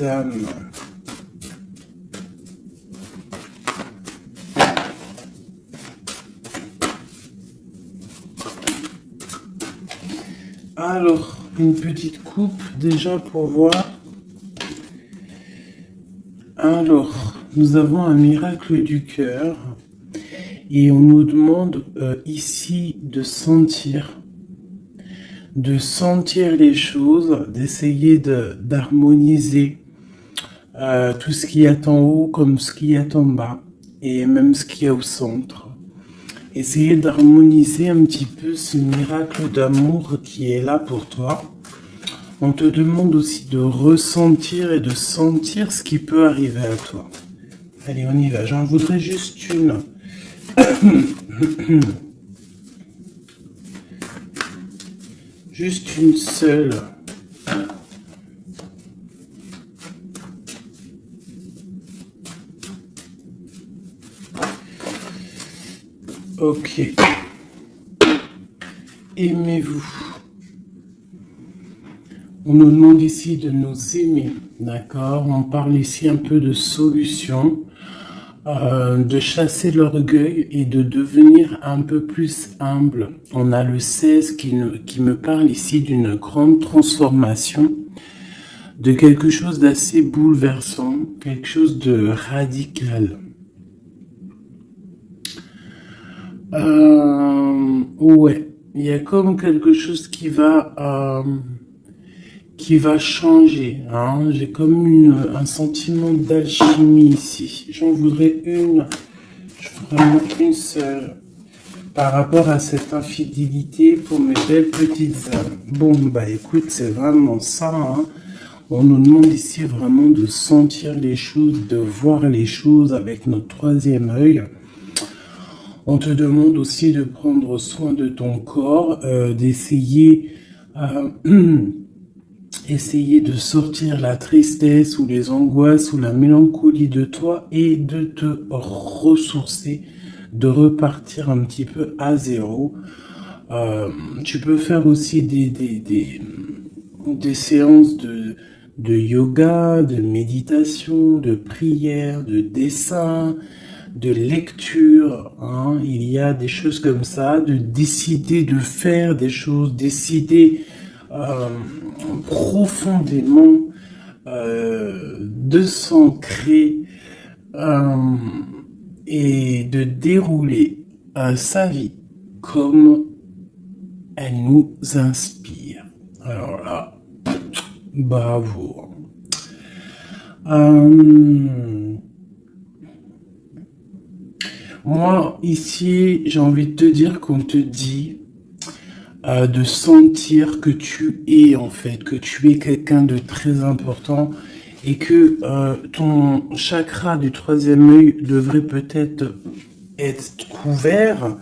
âmes. Alors, une petite coupe déjà pour voir. Alors, nous avons un miracle du cœur et on nous demande ici de sentir les choses, d'essayer d'harmoniser tout ce qu'il y a en haut comme ce qu'il y a en bas et même ce qu'il y a au centre. Essayer d'harmoniser un petit peu ce miracle d'amour qui est là pour toi. On te demande aussi de ressentir et de sentir ce qui peut arriver à toi. Allez, on y va. J'en voudrais juste une. Juste une seule. Ok. Aimez-vous. On nous demande ici de nous aimer, d'accord? On parle ici un peu de solution, de chasser l'orgueil et de devenir un peu plus humble. On a le 16 qui me parle ici d'une grande transformation, de quelque chose d'assez bouleversant, quelque chose de radical. Ouais, il y a comme quelque chose qui va changer. Hein. J'ai comme un sentiment d'alchimie ici. J'en voudrais vraiment une seule, par rapport à cette infidélité pour mes belles petites âmes. Bon, bah écoute, c'est vraiment ça. Hein. On nous demande ici vraiment de sentir les choses, de voir les choses avec notre troisième œil. On te demande aussi de prendre soin de ton corps, d'essayer de sortir la tristesse ou les angoisses ou la mélancolie de toi et de te ressourcer, de repartir un petit peu à zéro. Tu peux faire aussi des séances de yoga, de méditation, de prière, de dessin, de lecture, hein. Il y a des choses comme ça, de décider de faire des choses, décider profondément de s'ancrer et de dérouler sa vie comme elle nous inspire. Alors là, bravo. Moi, ici, j'ai envie de te dire qu'on te dit de sentir que tu es, en fait, que tu es quelqu'un de très important et que ton chakra du troisième œil devrait peut-être être couvert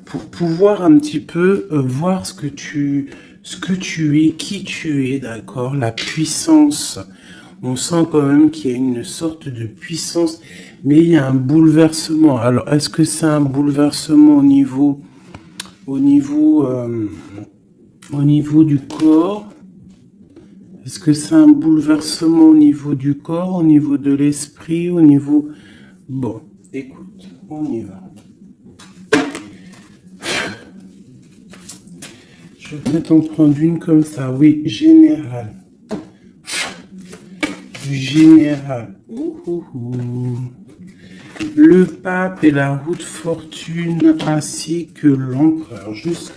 pour pouvoir un petit peu voir ce que tu es, qui tu es, d'accord, la puissance. On sent quand même qu'il y a une sorte de puissance, mais il y a un bouleversement. Alors, est-ce que c'est un bouleversement au niveau du corps? Est-ce que c'est un bouleversement au niveau du corps, au niveau de l'esprit, au niveau... Bon, écoute, on y va. Je vais peut-être en prendre une comme ça. Oui, général. Du général. Le pape et la roue de fortune ainsi que l'empereur. Juste.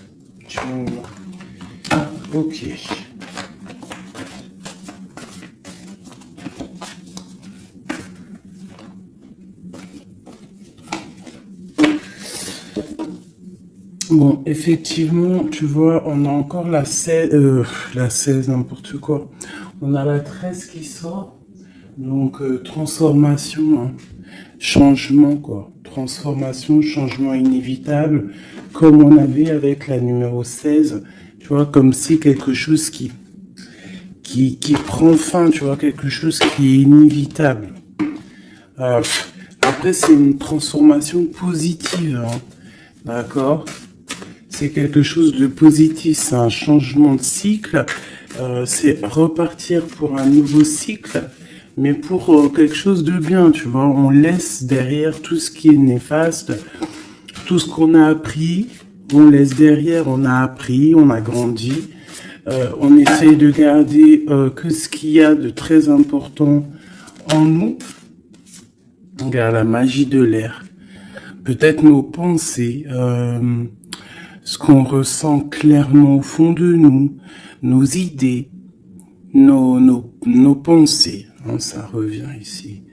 Ok. Bon, effectivement, tu vois, on a encore la 16, n'importe quoi. On a la 13 qui sort. Donc, transformation, hein. Changement, quoi. Transformation, changement inévitable, comme on avait avec la numéro 16. Tu vois, comme si quelque chose qui prend fin, tu vois, quelque chose qui est inévitable. Après, c'est une transformation positive, hein. D'accord? C'est quelque chose de positif, c'est un changement de cycle, c'est repartir pour un nouveau cycle mais pour quelque chose de bien, tu vois. On laisse derrière tout ce qui est néfaste, tout ce qu'on a appris, on laisse derrière, on a appris, on a grandi. On essaye de garder que ce qu'il y a de très important en nous. Regarde la magie de l'air. Peut-être nos pensées, ce qu'on ressent clairement au fond de nous, nos idées, nos pensées. Ça revient ici.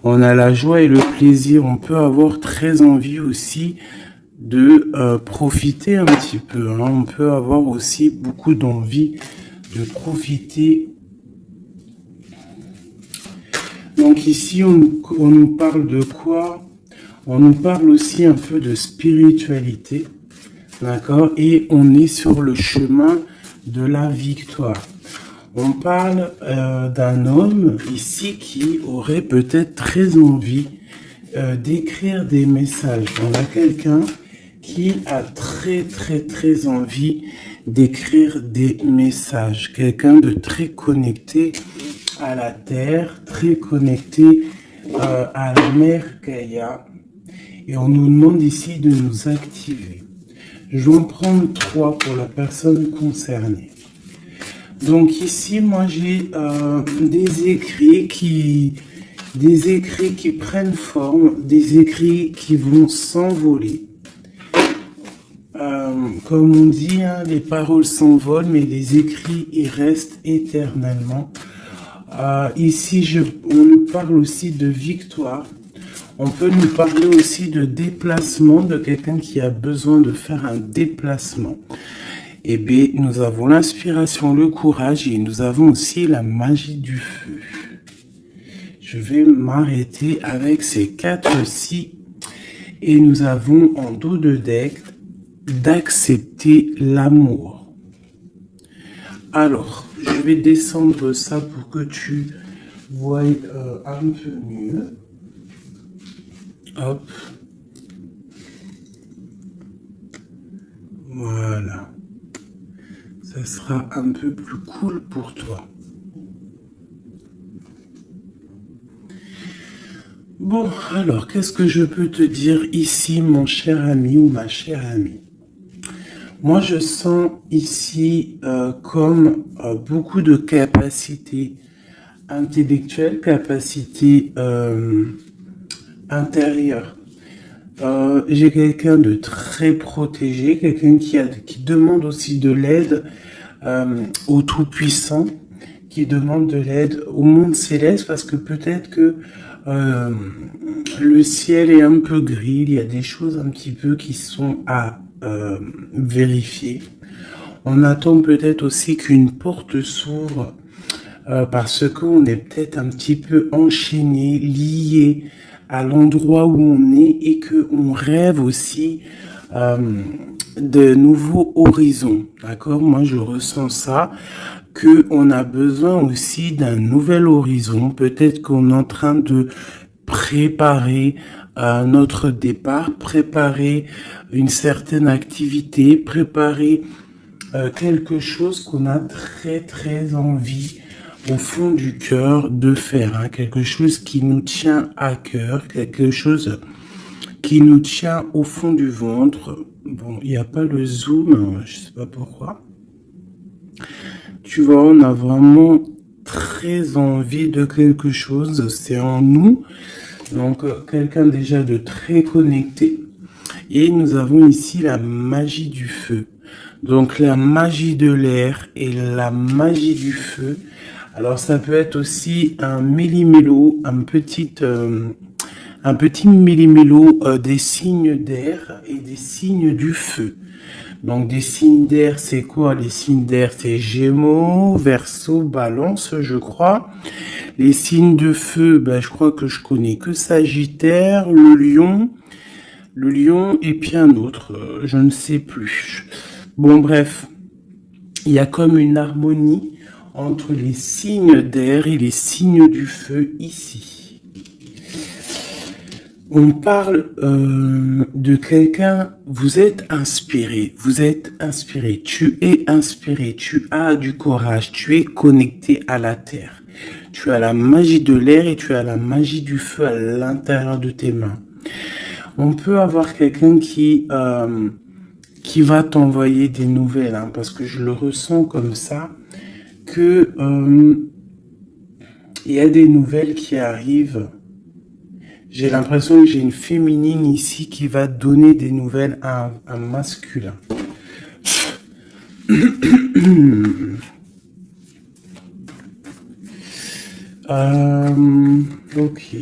On a la joie et le plaisir. On peut avoir très envie aussi de profiter un petit peu. On peut avoir aussi beaucoup d'envie de profiter. Donc ici, on nous parle de quoi? On nous parle aussi un peu de spiritualité. D'accord? Et on est sur le chemin de la victoire. On parle d'un homme ici qui aurait peut-être très envie d'écrire des messages. On a quelqu'un qui a très envie d'écrire des messages. Quelqu'un de très connecté à la terre, très connecté à la mère Gaïa. Et on nous demande ici de nous activer. Je vais en prendre 3 pour la personne concernée. Donc ici, moi j'ai des écrits qui prennent forme, des écrits qui vont s'envoler. Comme on dit, les paroles s'envolent, mais les écrits, ils restent éternellement. Ici, on nous parle aussi de victoire. On peut nous parler aussi de déplacement, de quelqu'un qui a besoin de faire un déplacement. Eh bien, nous avons l'inspiration, le courage et nous avons aussi la magie du feu. Je vais m'arrêter avec ces 4-ci. Et nous avons en dos de deck d'accepter l'amour. Alors, je vais descendre ça pour que tu vois un peu mieux. Hop. Voilà. Ça sera un peu plus cool pour toi. Bon, alors, qu'est-ce que je peux te dire ici, mon cher ami ou ma chère amie? Moi, je sens ici comme beaucoup de capacités intellectuelles, capacités intérieures. J'ai quelqu'un de très protégé, quelqu'un qui demande aussi de l'aide au Tout-Puissant, qui demande de l'aide au monde céleste, parce que peut-être que le ciel est un peu gris, il y a des choses un petit peu qui sont à vérifier. On attend peut-être aussi qu'une porte s'ouvre parce qu'on est peut-être un petit peu enchaîné, lié à l'endroit où on est et qu'on rêve aussi de nouveaux horizons. D'accord? Moi, je ressens ça, qu'on a besoin aussi d'un nouvel horizon. Peut-être qu'on est en train de préparer notre départ, préparer une certaine activité, préparer quelque chose qu'on a très envie au fond du cœur de faire, quelque chose qui nous tient à cœur, quelque chose qui nous tient au fond du ventre. Bon, il n'y a pas le zoom, je sais pas pourquoi. Tu vois, on a vraiment très envie de quelque chose, c'est en nous. Donc, quelqu'un déjà de très connecté. Et nous avons ici la magie du feu. Donc, la magie de l'air et la magie du feu. Alors, ça peut être aussi un méli-mélo, un petit méli-mélo des signes d'air et des signes du feu. Donc, des signes d'air, c'est quoi? Les signes d'air, c'est Gémeaux, Verseau, Balance, je crois. Les signes de feu, je crois que je connais que Sagittaire, le lion et puis un autre, je ne sais plus. Bon, bref, il y a comme une harmonie entre les signes d'air et les signes du feu ici. On parle de quelqu'un, vous êtes inspiré, tu es inspiré, tu as du courage, tu es connecté à la terre. tu as la magie de l'air et tu as la magie du feu à l'intérieur de tes mains. On peut avoir quelqu'un qui va t'envoyer des nouvelles, hein, parce que je le ressens comme ça, que il y a des nouvelles qui arrivent. J'ai l'impression que j'ai une féminine ici qui va donner des nouvelles à un masculin. Ok.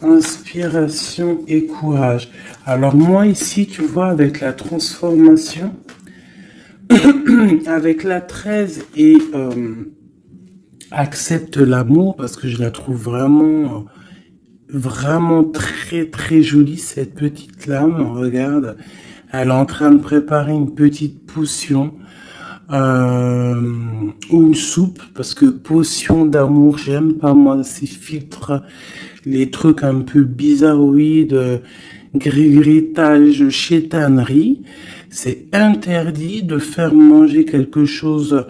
Inspiration et courage. Alors moi ici, tu vois, avec la transformation, avec la 13 et accepte l'amour, parce que je la trouve vraiment, vraiment très très jolie, cette petite lame. Regarde, elle est en train de préparer une petite potion ou une soupe, parce que potion d'amour, j'aime pas moi ces filtres, les trucs un peu bizarroïdes, grigritage, chétanerie. C'est interdit de faire manger quelque chose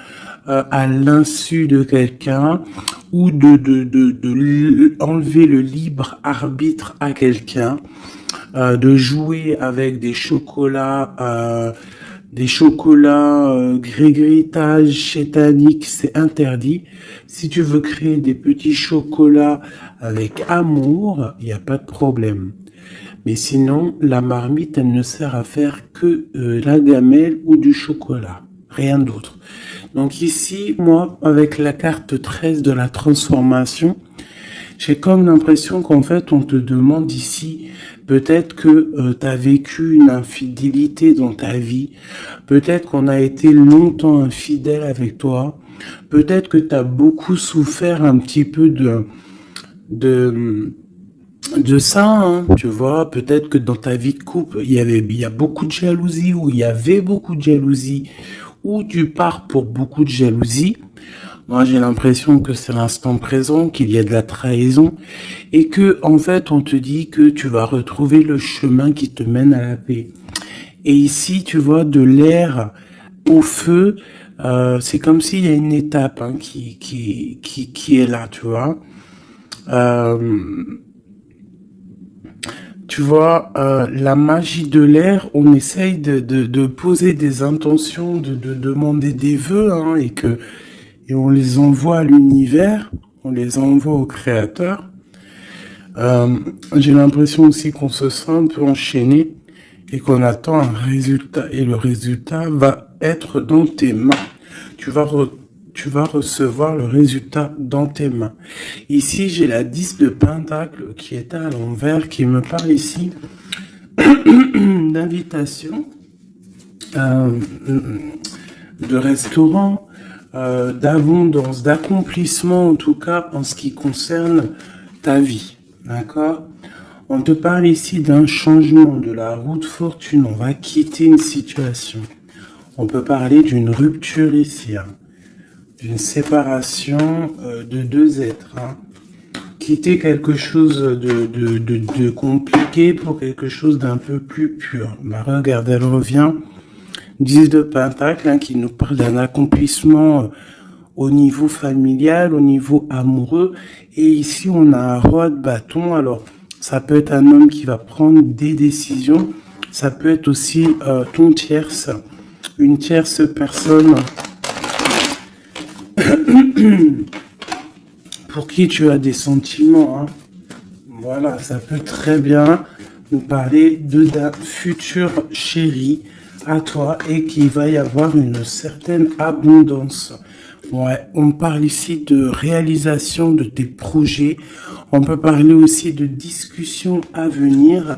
à l'insu de quelqu'un ou de enlever le libre arbitre à quelqu'un, de jouer avec des chocolats grégritage chétanique, c'est interdit. Si tu veux créer des petits chocolats avec amour, il n'y a pas de problème. Mais sinon, la marmite, elle ne sert à faire que la gamelle ou du chocolat, rien d'autre. Donc ici, moi, avec la carte 13 de la transformation, j'ai comme l'impression qu'en fait, on te demande ici, peut-être que tu as vécu une infidélité dans ta vie, peut-être qu'on a été longtemps infidèle avec toi, peut-être que tu as beaucoup souffert un petit peu de ça, hein, tu vois, peut-être que dans ta vie de couple, il y a beaucoup de jalousie, ou il y avait beaucoup de jalousie, ou tu pars pour beaucoup de jalousie. Moi, j'ai l'impression que c'est l'instant présent, qu'il y a de la trahison, et que, en fait, on te dit que tu vas retrouver le chemin qui te mène à la paix. Et ici, tu vois, de l'air au feu, c'est comme s'il y a une étape, hein, qui est là, tu vois. Tu vois, la magie de l'air, on essaye de poser des intentions, de demander des vœux, hein, et on les envoie à l'univers, on les envoie au créateur. J'ai l'impression aussi qu'on se sent un peu enchaîné et qu'on attend un résultat, et le résultat va être dans tes mains. Tu vas recevoir le résultat dans tes mains. Ici, j'ai la 10 de Pentacle qui est à l'envers, qui me parle ici d'invitation, de restaurant, d'abondance, d'accomplissement, en tout cas en ce qui concerne ta vie. D'accord? On te parle ici d'un changement de la route fortune. On va quitter une situation. On peut parler d'une rupture ici, hein, d'une séparation de deux êtres. Hein. Quitter quelque chose de compliqué pour quelque chose d'un peu plus pur. Bah, regarde, elle revient. 10 de Pentacle, hein, qui nous parle d'un accomplissement au niveau familial, au niveau amoureux. Et ici, on a un roi de bâton. Alors, ça peut être un homme qui va prendre des décisions. Ça peut être aussi ton tierce, une tierce personne pour qui tu as des sentiments. Hein. Voilà, ça peut très bien nous parler d'un futur chéri à toi et qu'il va y avoir une certaine abondance. Ouais, on parle ici de réalisation de tes projets. On peut parler aussi de discussions à venir.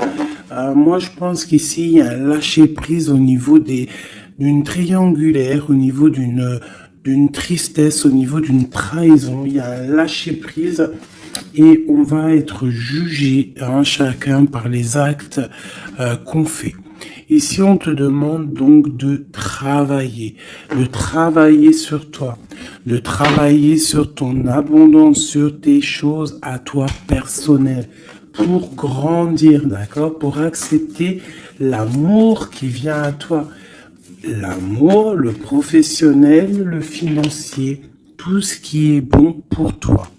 Moi, je pense qu'ici, il y a un lâcher-prise au niveau d'une triangulaire, au niveau d'une tristesse, au niveau d'une trahison. Il y a un lâcher-prise et on va être jugé, hein, chacun par les actes qu'on fait. Ici, on te demande donc de travailler sur toi, de travailler sur ton abondance, sur tes choses à toi personnelles, pour grandir, d'accord, pour accepter l'amour qui vient à toi. l'amour, le professionnel, le financier, tout ce qui est bon pour toi.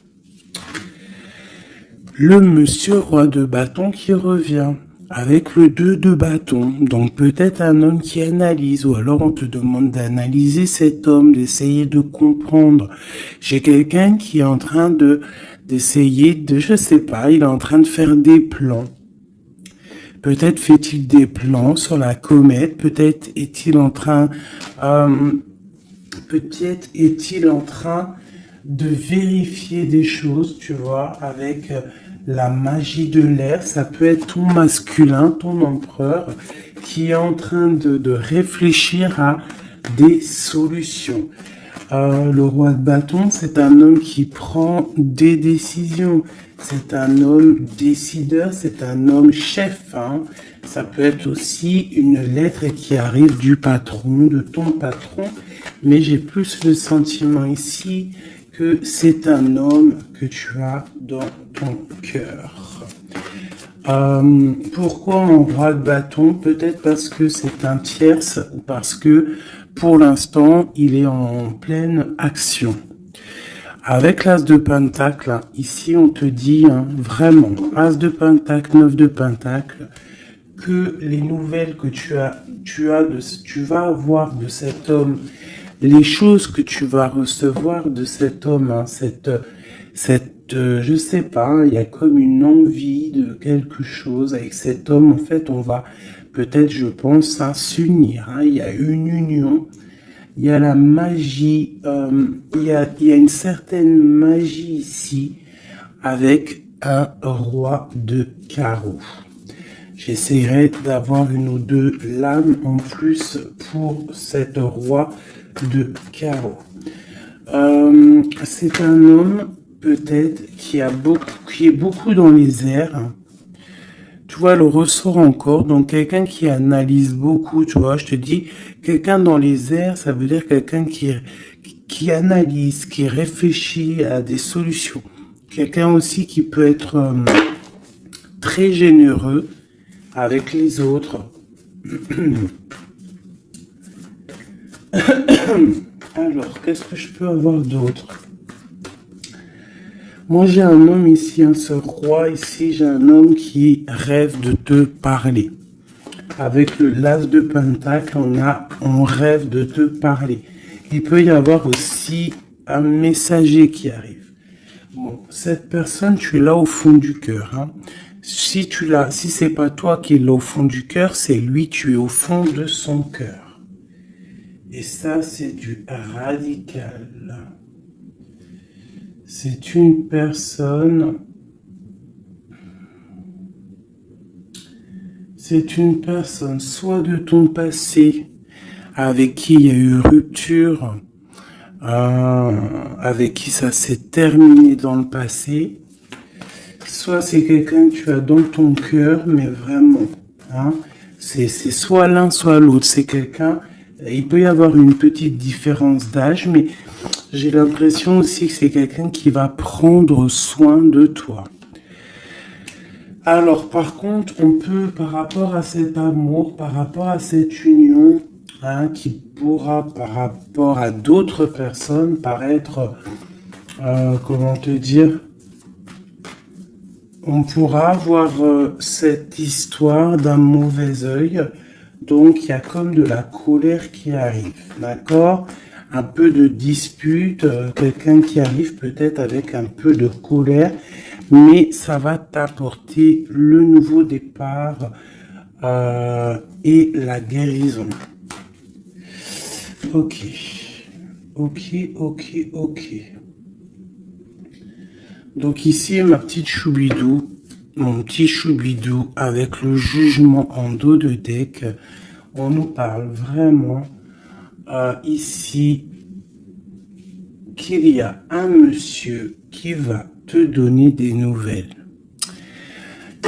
Le monsieur roi de bâton qui revient avec le 2 de bâton. Donc peut-être un homme qui analyse, ou alors on te demande d'analyser cet homme, d'essayer de comprendre. J'ai quelqu'un qui est en train d'essayer de, je sais pas, il est en train de faire des plans. Peut-être fait-il des plans sur la comète, peut-être est-il en train de vérifier des choses, tu vois, avec la magie de l'air. Ça peut être ton masculin, ton empereur, qui est en train de réfléchir à des solutions. Le roi de bâton, c'est un homme qui prend des décisions. C'est un homme décideur, c'est un homme chef. Hein. Ça peut être aussi une lettre qui arrive du patron, de ton patron. Mais j'ai plus le sentiment ici que c'est un homme que tu as dans ton cœur. Pourquoi un roi de bâton? Peut-être parce que c'est un tierce, ou parce que pour l'instant, il est en pleine action. Avec l'as de pentacle, ici on te dit vraiment, as de pentacle, 9 de pentacle, que les nouvelles que tu vas avoir de cet homme, les choses que tu vas recevoir de cet homme, je sais pas, il y a comme une envie de quelque chose avec cet homme. En fait, on va peut-être, je pense, s'unir. Il y a une union. Il y a la magie, il y a une certaine magie ici avec un roi de carreau. J'essaierai d'avoir une ou deux lames en plus pour cet roi de carreau. C'est un homme peut-être qui est beaucoup dans les airs. Tu vois, le ressort encore, donc quelqu'un qui analyse beaucoup, tu vois, je te dis, quelqu'un dans les airs, ça veut dire quelqu'un qui analyse, qui réfléchit à des solutions. Quelqu'un aussi qui peut être très généreux avec les autres. Alors, qu'est-ce que je peux avoir d'autre? Moi, j'ai un homme ici, ce roi ici, j'ai un homme qui rêve de te parler. Avec le l'as de pentacle, on rêve de te parler. Il peut y avoir aussi un messager qui arrive. Bon, cette personne, tu es là au fond du cœur. Hein. Si c'est pas toi qui es là au fond du cœur, c'est lui, tu es au fond de son cœur. Et ça, c'est du radical. C'est une personne soit de ton passé, avec qui il y a eu rupture, avec qui ça s'est terminé dans le passé, soit c'est quelqu'un que tu as dans ton cœur, mais vraiment, hein, c'est soit l'un, soit l'autre, c'est quelqu'un, il peut y avoir une petite différence d'âge, mais j'ai l'impression aussi que c'est quelqu'un qui va prendre soin de toi. Alors, par contre, on peut, par rapport à cet amour, par rapport à cette union, hein, qui pourra, par rapport à d'autres personnes, paraître, comment te dire, on pourra avoir cette histoire d'un mauvais œil. Donc, il y a comme de la colère qui arrive, d'accord? Un peu de dispute, quelqu'un qui arrive peut-être avec un peu de colère, mais ça va t'apporter le nouveau départ et la guérison. Ok. Donc ici, mon petit choubidou avec le jugement en dos de deck, on nous parle vraiment ici qu'il y a un monsieur qui va te donner des nouvelles.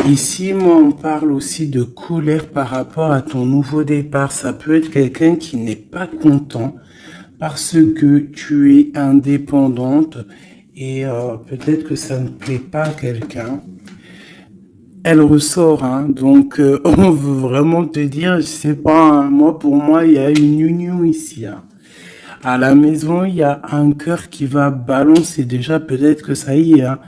Ici, moi, on parle aussi de colère par rapport à ton nouveau départ. Ça peut être quelqu'un qui n'est pas content parce que tu es indépendante et peut-être que ça ne plaît pas à quelqu'un. elle ressort, hein. Donc, on veut vraiment te dire, je sais pas, hein, moi, pour moi, il y a une union ici, hein. À la maison, il y a un cœur qui va balancer. Déjà, peut-être que ça y est, hein,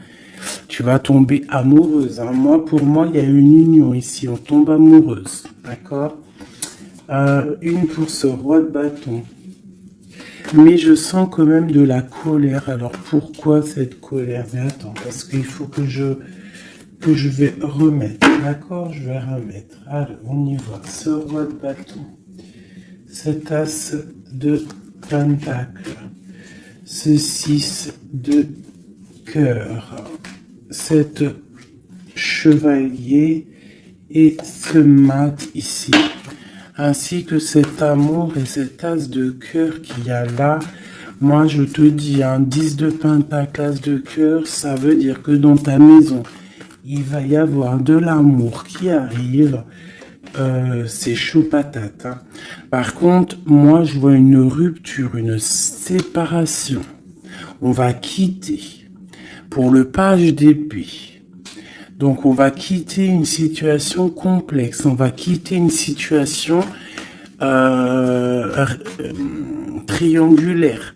tu vas tomber amoureuse, hein. Moi, pour moi, il y a une union ici. On tombe amoureuse. D'accord? Une pour ce roi de bâton. Mais je sens quand même de la colère. Alors, pourquoi cette colère? Mais attends, parce qu'il faut que je vais remettre. D'accord? Je vais remettre. Allez, on y va. Ce roi de bâton. Cet as de pentacle. Ce 6 de cœur. Cet chevalier et ce mat ici. Ainsi que cet amour et cet as de cœur qu'il y a là. Moi, je te dis, un 10 de pentacle, as de cœur, ça veut dire que dans ta maison, il va y avoir de l'amour qui arrive. C'est chaud patate, hein. Par contre, moi, je vois une rupture, une séparation. On va quitter pour le page d'épée. Donc, on va quitter une situation complexe. On va quitter une situation triangulaire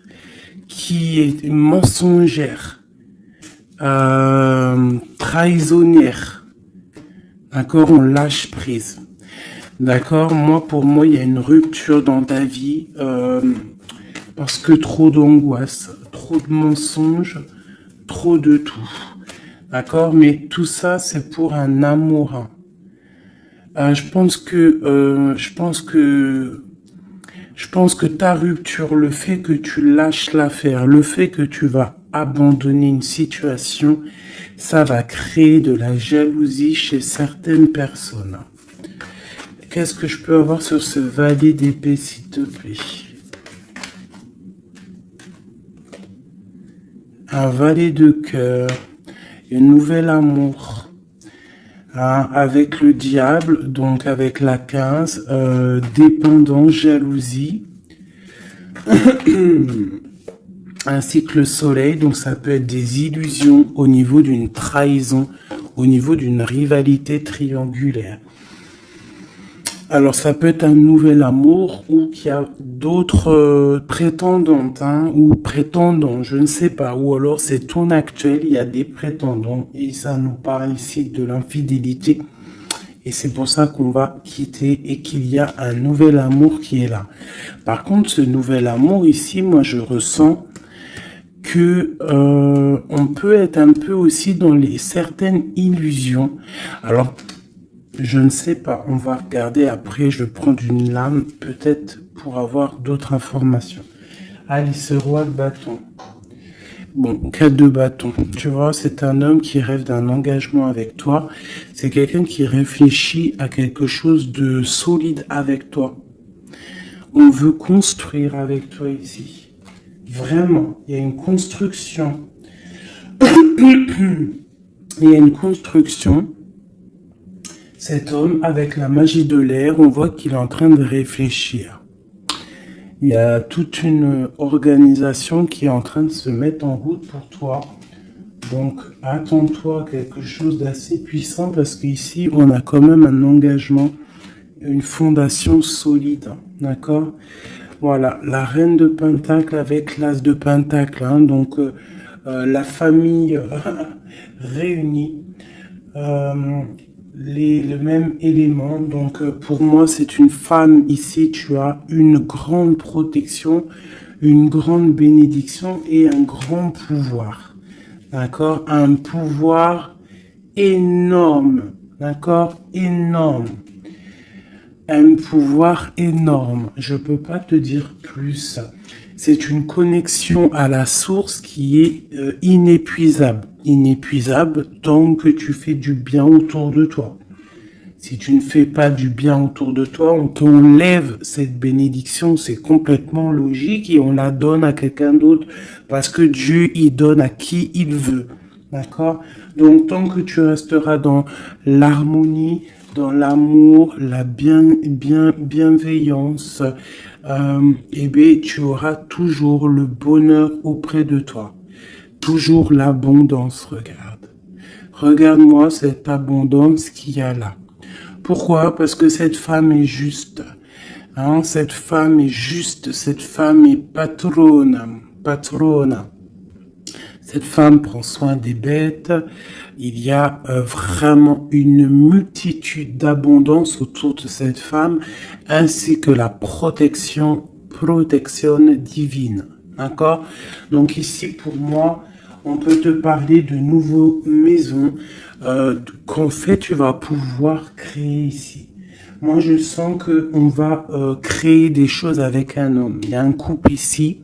qui est mensongère, trahisonnière. D'accord? On lâche prise. D'accord? Moi, pour moi, il y a une rupture dans ta vie parce que trop d'angoisse, trop de mensonges, trop de tout. D'accord? Mais tout ça, c'est pour un amour. Je pense que ta rupture, le fait que tu lâches l'affaire, le fait que tu vas abandonner une situation, ça va créer de la jalousie chez certaines personnes. Qu'est-ce que je peux avoir sur ce valet d'épée, s'il te plaît? Un valet de cœur, un nouvel amour, hein, avec le diable, donc avec la 15, dépendance, jalousie, ainsi que le soleil, donc ça peut être des illusions au niveau d'une trahison, au niveau d'une rivalité triangulaire. Alors, ça peut être un nouvel amour ou qu'il y a d'autres prétendantes, hein, ou prétendants, je ne sais pas. Ou alors, c'est ton actuel, il y a des prétendants et ça nous parle ici de l'infidélité. Et c'est pour ça qu'on va quitter et qu'il y a un nouvel amour qui est là. Par contre, ce nouvel amour ici, moi, je ressens que on peut être un peu aussi dans certaines illusions. Alors, je ne sais pas, on va regarder après, je vais prendre une lame, peut-être pour avoir d'autres informations. Allez, ce roi de bâton. Bon, 4 de bâton. Tu vois, c'est un homme qui rêve d'un engagement avec toi. C'est quelqu'un qui réfléchit à quelque chose de solide avec toi. On veut construire avec toi ici. Vraiment, il y a une construction. Il y a une construction. Cet homme, avec la magie de l'air, on voit qu'il est en train de réfléchir. Il y a toute une organisation qui est en train de se mettre en route pour toi. Donc, attends-toi à quelque chose d'assez puissant parce qu'ici, on a quand même un engagement, une fondation solide. D'accord? Voilà, la reine de Pentacle avec l'as de Pentacle. Hein, donc, la famille réunie. Le même élément. Donc, pour moi, c'est une femme. Ici, tu as une grande protection, une grande bénédiction et un grand pouvoir. D'accord? Un pouvoir énorme. D'accord? Énorme. Un pouvoir énorme. Je peux pas te dire plus. C'est une connexion à la source qui est inépuisable. Inépuisable tant que tu fais du bien autour de toi. Si tu ne fais pas du bien autour de toi, on t'enlève cette bénédiction, c'est complètement logique et on la donne à quelqu'un d'autre parce que Dieu, il donne à qui il veut. D'accord? Donc, tant que tu resteras dans l'harmonie, dans l'amour, la bienveillance, eh bien, tu auras toujours le bonheur auprès de toi. Toujours l'abondance, regarde. Regarde-moi cette abondance qu'il y a là. Pourquoi? Parce que cette femme est juste. Hein, cette femme est juste, cette femme est patronne, patrona. Cette femme prend soin des bêtes. Il y a vraiment une multitude d'abondance autour de cette femme, ainsi que la protection divine. D'accord? Donc ici, pour moi, on peut te parler de nouvelles maisons qu'en fait, tu vas pouvoir créer ici. Moi, je sens qu'on va créer des choses avec un homme. Il y a un couple ici.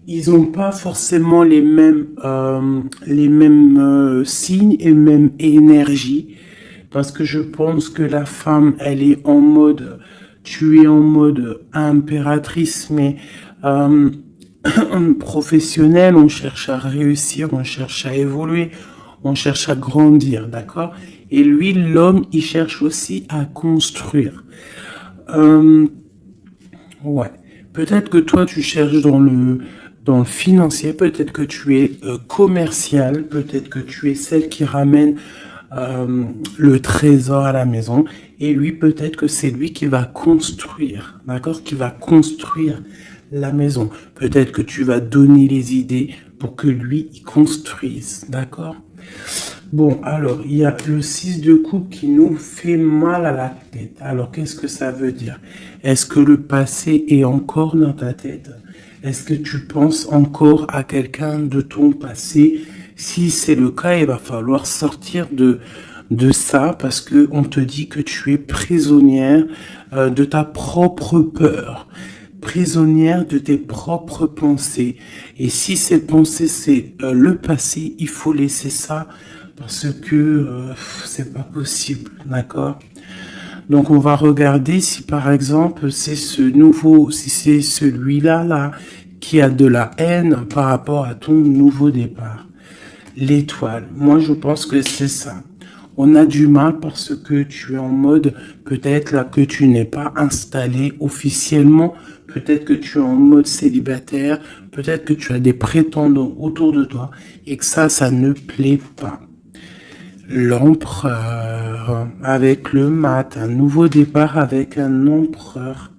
Ils n'ont pas forcément les mêmes signes et même énergie. Parce que je pense que la femme, elle est en mode, tu es en mode impératrice, mais professionnelle, on cherche à réussir, on cherche à évoluer, on cherche à grandir, d'accord? Et lui, l'homme, il cherche aussi à construire. Ouais. Peut-être que toi, tu cherches dans le financier, peut-être que tu es commercial, peut-être que tu es celle qui ramène le trésor à la maison. Et lui, peut-être que c'est lui qui va construire, d'accord? Qui va construire la maison. Peut-être que tu vas donner les idées pour que lui, il construise, d'accord? Bon, alors, il y a le 6 de coupe qui nous fait mal à la tête. Alors, qu'est-ce que ça veut dire? Est-ce que le passé est encore dans ta tête? Est-ce que tu penses encore à quelqu'un de ton passé? Si c'est le cas, il va falloir sortir de ça parce que on te dit que tu es prisonnière de ta propre peur, prisonnière de tes propres pensées. Et si ces pensées, c'est le passé, il faut laisser ça parce que c'est pas possible, d'accord? Donc on va regarder si par exemple c'est si c'est celui-là là qui a de la haine par rapport à ton nouveau départ. L'étoile, moi je pense que c'est ça. On a du mal parce que tu es en mode, peut-être là que tu n'es pas installé officiellement, peut-être que tu es en mode célibataire, peut-être que tu as des prétendants autour de toi et que ça ne plaît pas. L'empereur avec le mat, un nouveau départ avec un empereur.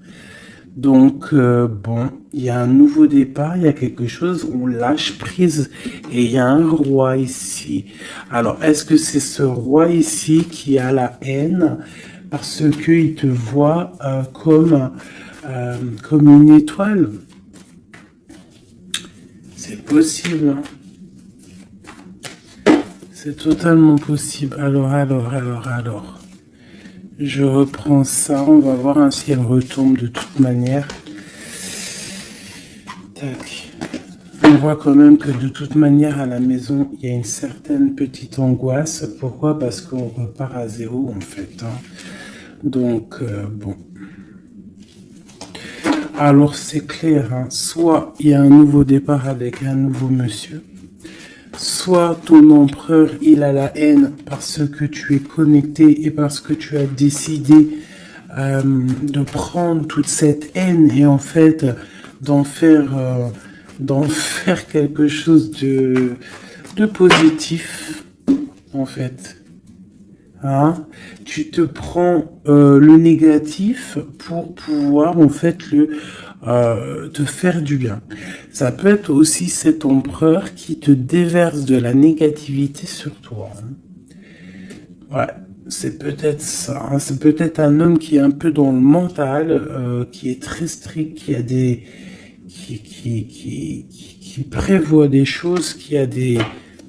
Donc bon, il y a un nouveau départ, il y a quelque chose, on lâche prise et il y a un roi ici. Alors est-ce que c'est ce roi ici qui a la haine parce qu'il te voit comme une étoile? C'est possible, hein? C'est totalement possible. Alors. Je reprends ça, on va voir si elle retombe de toute manière. Tac. On voit quand même que de toute manière à la maison, il y a une certaine petite angoisse. Pourquoi? Parce qu'on repart à zéro en fait. Hein. Donc, bon. Alors c'est clair, hein. Soit il y a un nouveau départ avec un nouveau monsieur. Soit ton empereur, il a la haine parce que tu es connecté et parce que tu as décidé de prendre toute cette haine et en fait d'en faire quelque chose de positif, en fait. Hein? Tu te prends le négatif pour pouvoir en fait te faire du bien. Ça peut être aussi cet empereur qui te déverse de la négativité sur toi. Hein. Ouais, c'est peut-être ça. Hein. C'est peut-être un homme qui est un peu dans le mental, qui est très strict, qui a qui prévoit des choses, qui a des,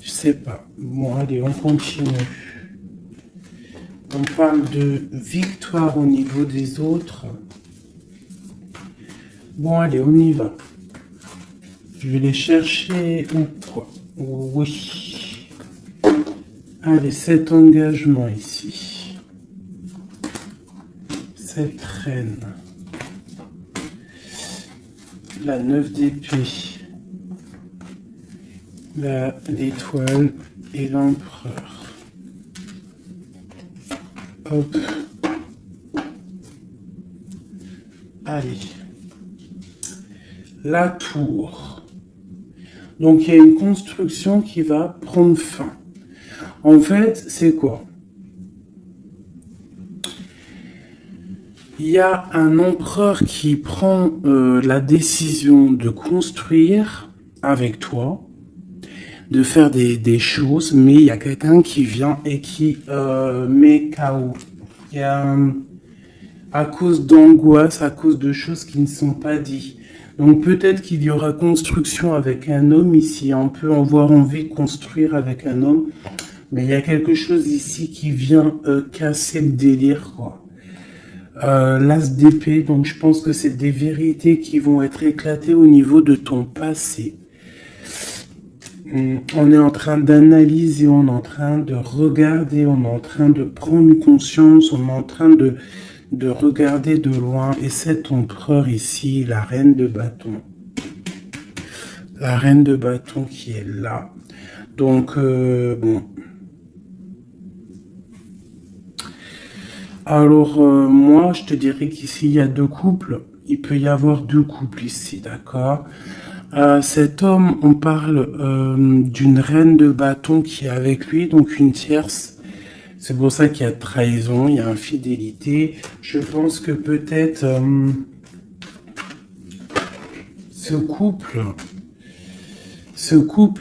je sais pas. Bon, allez, on continue. On parle de victoire au niveau des autres. Bon, allez, on y va. Je vais les chercher ou quoi? Oui. Allez, cet engagement ici. Cette reine. La 9 d'épée. L'étoile et l'empereur. Hop. Allez. La tour. Donc il y a une construction qui va prendre fin. En fait, c'est quoi? Il y a un empereur qui prend la décision de construire avec toi, de faire des choses, mais il y a quelqu'un qui vient et qui met KO. Il y a, à cause d'angoisse, à cause de choses qui ne sont pas dites. Donc peut-être qu'il y aura construction avec un homme ici. On peut avoir envie de construire avec un homme, mais il y a quelque chose ici qui vient casser le délire, quoi. L'as d'épée, donc je pense que c'est des vérités qui vont être éclatées au niveau de ton passé. On est en train d'analyser, on est en train de regarder, on est en train de prendre conscience, on est en train de regarder de loin. Et cet empereur ici, la reine de bâton. La reine de bâton qui est là. Donc, bon. Alors, moi, je te dirais qu'ici, il y a deux couples. Il peut y avoir deux couples ici, d'accord? Cet homme, on parle d'une reine de bâton qui est avec lui, donc une tierce. C'est pour ça qu'il y a trahison, il y a infidélité. Je pense que peut-être ce couple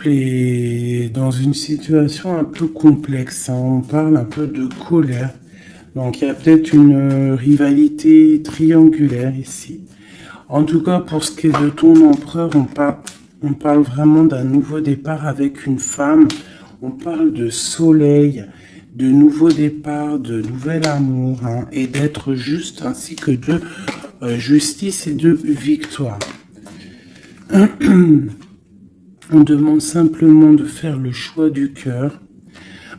est dans une situation un peu complexe, hein. On parle un peu de colère. Donc il y a peut-être une rivalité triangulaire ici. En tout cas, pour ce qui est de ton empereur, on parle vraiment d'un nouveau départ avec une femme. On parle de soleil, de nouveau départ, de nouvel amour, hein, et d'être juste, ainsi que de justice et de victoire. On demande simplement de faire le choix du cœur.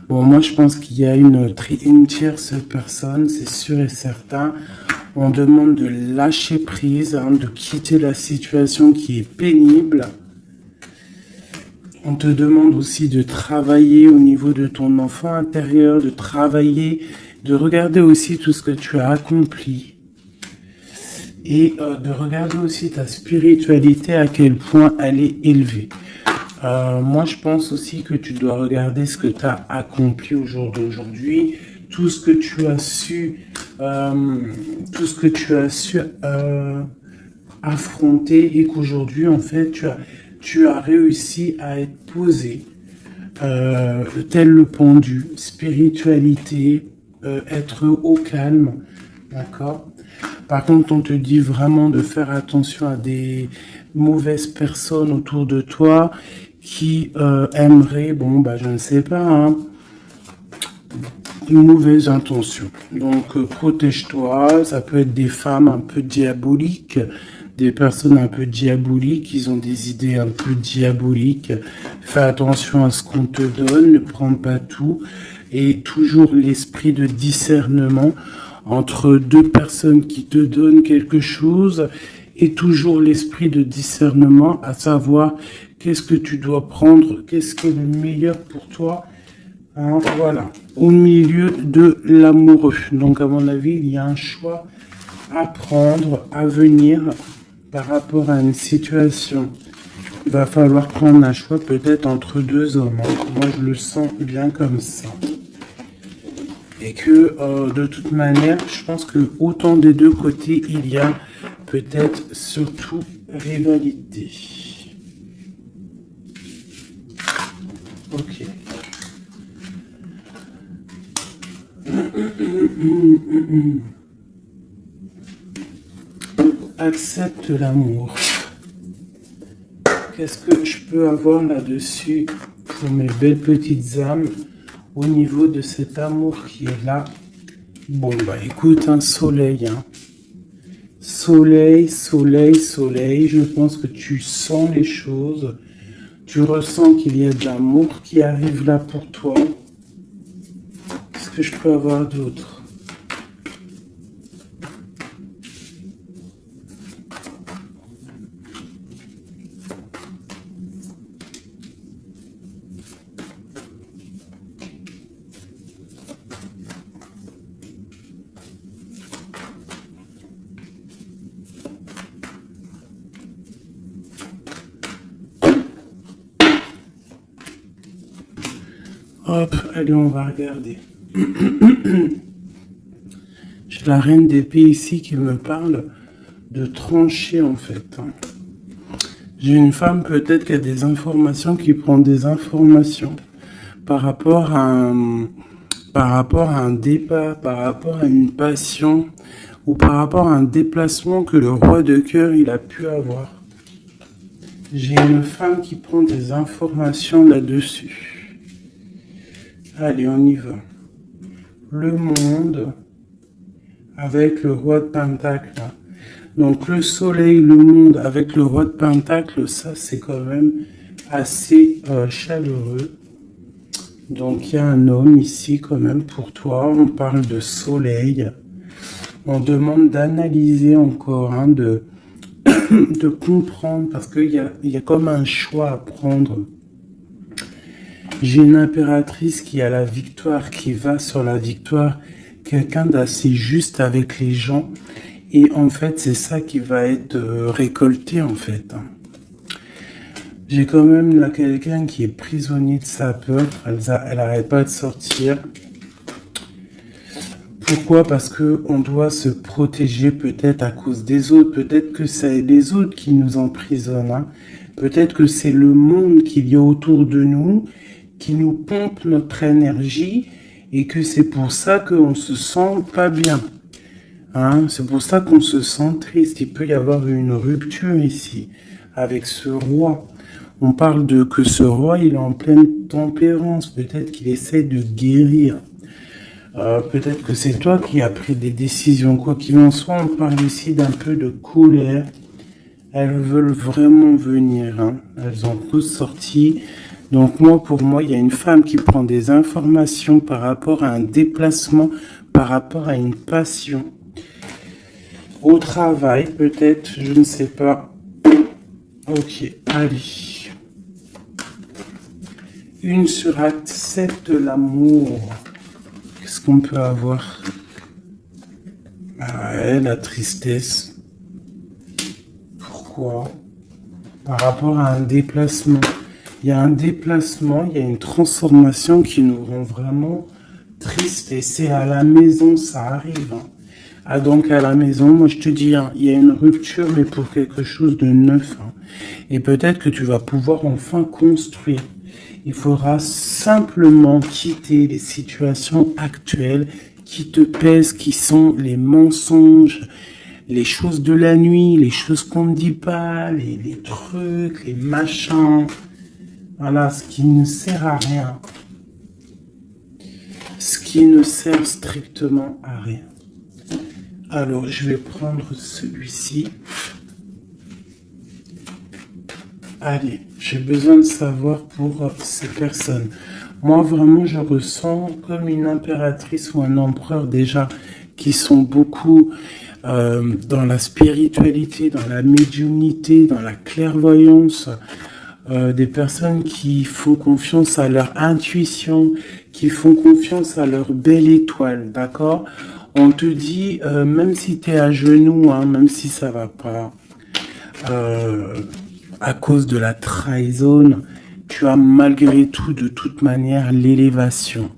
Bon, moi, je pense qu'il y a une tierce personne, c'est sûr et certain. On demande de lâcher prise, hein, de quitter la situation qui est pénible. On te demande aussi de travailler au niveau de ton enfant intérieur, de travailler, de regarder aussi tout ce que tu as accompli. Et de regarder aussi ta spiritualité, à quel point elle est élevée. Moi, je pense aussi que tu dois regarder ce que tu as accompli au jour d'aujourd'hui, tout ce que tu as su, affronter, et qu'aujourd'hui, en fait, tu as réussi à être posé, tel le pendu, spiritualité, être au calme, d'accord? Par contre, on te dit vraiment de faire attention à des mauvaises personnes autour de toi qui aimeraient, bon, bah, je ne sais pas, hein, une mauvaise intention. Donc, protège-toi. Ça peut être des femmes un peu diaboliques, des personnes un peu diaboliques, ils ont des idées un peu diaboliques. Fais attention à ce qu'on te donne, ne prends pas tout. Et toujours l'esprit de discernement entre deux personnes qui te donnent quelque chose, et toujours l'esprit de discernement, à savoir qu'est-ce que tu dois prendre, qu'est-ce qui est le meilleur pour toi, hein, voilà, au milieu de l'amoureux. Donc à mon avis, il y a un choix à prendre, à venir par rapport à une situation. Il va falloir prendre un choix peut-être entre deux hommes, hein. Moi je le sens bien comme ça. Et que de toute manière, je pense que autant des deux côtés, il y a peut-être surtout rivalité. Ok. Accepte l'amour. Qu'est-ce que je peux avoir là-dessus pour mes belles petites âmes au niveau de cet amour qui est là? Bon, bah écoute, un soleil, hein. Soleil, soleil, soleil. Je pense que tu sens les choses. Tu ressens qu'il y a de l'amour qui arrive là pour toi. Qu'est-ce que je peux avoir d'autre? Hop, allez, on va regarder. J'ai la reine d'épée ici qui me parle de trancher en fait. J'ai une femme peut-être qui a des informations, qui prend des informations par rapport à un départ, par rapport à une passion ou par rapport à un déplacement que le roi de cœur il a pu avoir. J'ai une femme qui prend des informations là-dessus. Allez, on y va. Le monde avec le roi de Pentacle. Donc le soleil, le monde avec le roi de Pentacle, ça c'est quand même assez chaleureux. Donc il y a un homme ici quand même pour toi. On parle de soleil. On demande d'analyser encore, hein, de comprendre, parce qu'il y a comme un choix à prendre. J'ai une impératrice qui a la victoire, qui va sur la victoire, quelqu'un d'assez juste avec les gens, et en fait c'est ça qui va être récolté en fait. J'ai quand même là quelqu'un qui est prisonnier de sa peur, elle arrête pas de sortir. Pourquoi? Parce que on doit se protéger peut-être à cause des autres. Peut-être que c'est les autres qui nous emprisonnent. Hein. Peut-être que c'est le monde qu'il y a autour de nous qui nous pompe notre énergie et que c'est pour ça qu'on se sent pas bien. Hein. C'est pour ça qu'on se sent triste. Il peut y avoir une rupture ici avec ce roi. On parle de que ce roi, il est en pleine tempérance. Peut-être qu'il essaie de guérir. Peut-être que c'est toi qui as pris des décisions. Quoi qu'il en soit, on parle ici d'un peu de colère. Elles veulent vraiment venir. Hein. Elles ont tous sorti. Donc moi, pour moi, il y a une femme qui prend des informations par rapport à un déplacement, par rapport à une passion. Au travail, peut-être, je ne sais pas. Ok, allez. Une sur acte 7 de l'amour. Qu'est-ce qu'on peut avoir? Ah ouais, la tristesse. Pourquoi? Par rapport à un déplacement. Il y a un déplacement, il y a une transformation qui nous rend vraiment tristes. Et c'est à la maison, ça arrive. Hein. Ah donc à la maison, moi je te dis, hein, il y a une rupture, mais pour quelque chose de neuf. Hein. Et peut-être que tu vas pouvoir enfin construire. Il faudra simplement quitter les situations actuelles qui te pèsent, qui sont les mensonges, les choses de la nuit, les choses qu'on ne dit pas, les trucs, les machins. Voilà, ce qui ne sert à rien. Ce qui ne sert strictement à rien. Alors, je vais prendre celui-ci. Allez, j'ai besoin de savoir pour ces personnes. Moi, vraiment, je ressens comme une impératrice ou un empereur déjà qui sont beaucoup dans la spiritualité, dans la médiumnité, dans la clairvoyance. Des personnes qui font confiance à leur intuition, qui font confiance à leur belle étoile, d'accord? On te dit, même si tu es à genoux, hein, même si ça va pas... à cause de la trahison, tu as malgré tout, de toute manière, l'élévation.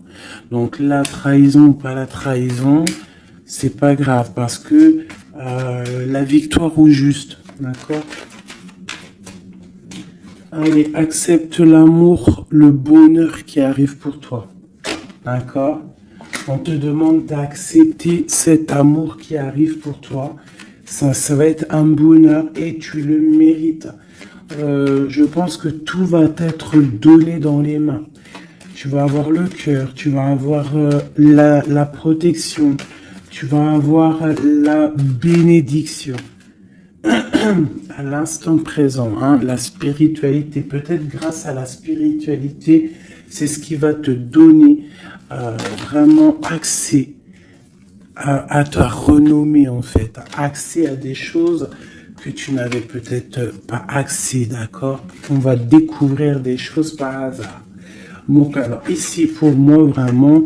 Donc la trahison ou pas la trahison, c'est pas grave parce que la victoire au juste, d'accord? Allez, accepte l'amour, le bonheur qui arrive pour toi, d'accord? On te demande d'accepter cet amour qui arrive pour toi. Ça va être un bonheur et tu le mérites. Je pense que tout va t'être donné dans les mains. Tu vas avoir le cœur, tu vas avoir la protection, tu vas avoir la bénédiction. À l'instant présent, hein, la spiritualité, peut-être grâce à la spiritualité, c'est ce qui va te donner vraiment accès à ta renommée en fait, accès à des choses que tu n'avais peut-être pas accès, d'accord? On va découvrir des choses par hasard. Donc alors ici pour moi vraiment,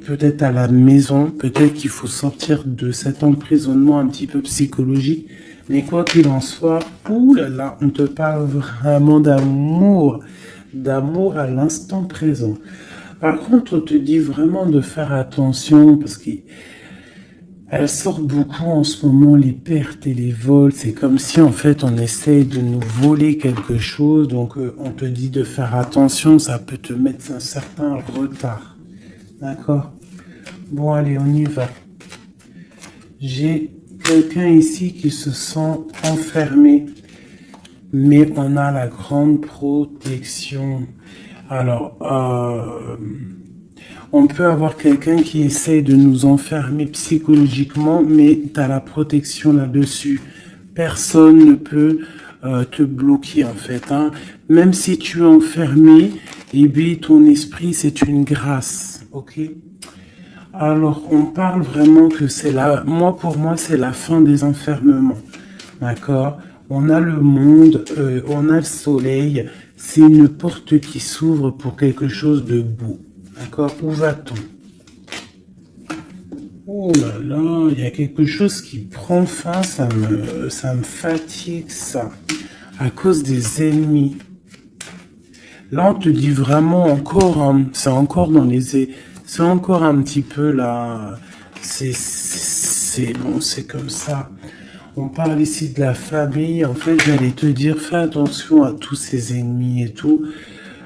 peut-être à la maison, peut-être qu'il faut sortir de cet emprisonnement un petit peu psychologique, mais quoi qu'il en soit, ouh là là, on te parle vraiment d'amour, d'amour à l'instant présent. Par contre, on te dit vraiment de faire attention parce qu'elle sort beaucoup en ce moment, les pertes et les vols. C'est comme si en fait on essaye de nous voler quelque chose. Donc on te dit de faire attention, ça peut te mettre un certain retard. D'accord? Bon, allez, on y va. J'ai quelqu'un ici qui se sent enfermé, mais on a la grande protection. Alors, on peut avoir quelqu'un qui essaie de nous enfermer psychologiquement, mais tu as la protection là-dessus. Personne ne peut te bloquer en fait. Hein. Même si tu es enfermé, eh bien, ton esprit, c'est une grâce. Ok? Alors, on parle vraiment que c'est pour moi, c'est la fin des enfermements. D'accord? On a le monde, on a le soleil. C'est une porte qui s'ouvre pour quelque chose de beau. D'accord? Où va-t-on? Oh là là, il y a quelque chose qui prend fin, ça me fatigue ça. À cause des ennemis. Là, on te dit vraiment encore, hein, c'est encore c'est encore un petit peu là, bon, c'est comme ça. On parle ici de la famille. En fait, j'allais te dire, fais attention à tous ces ennemis et tout.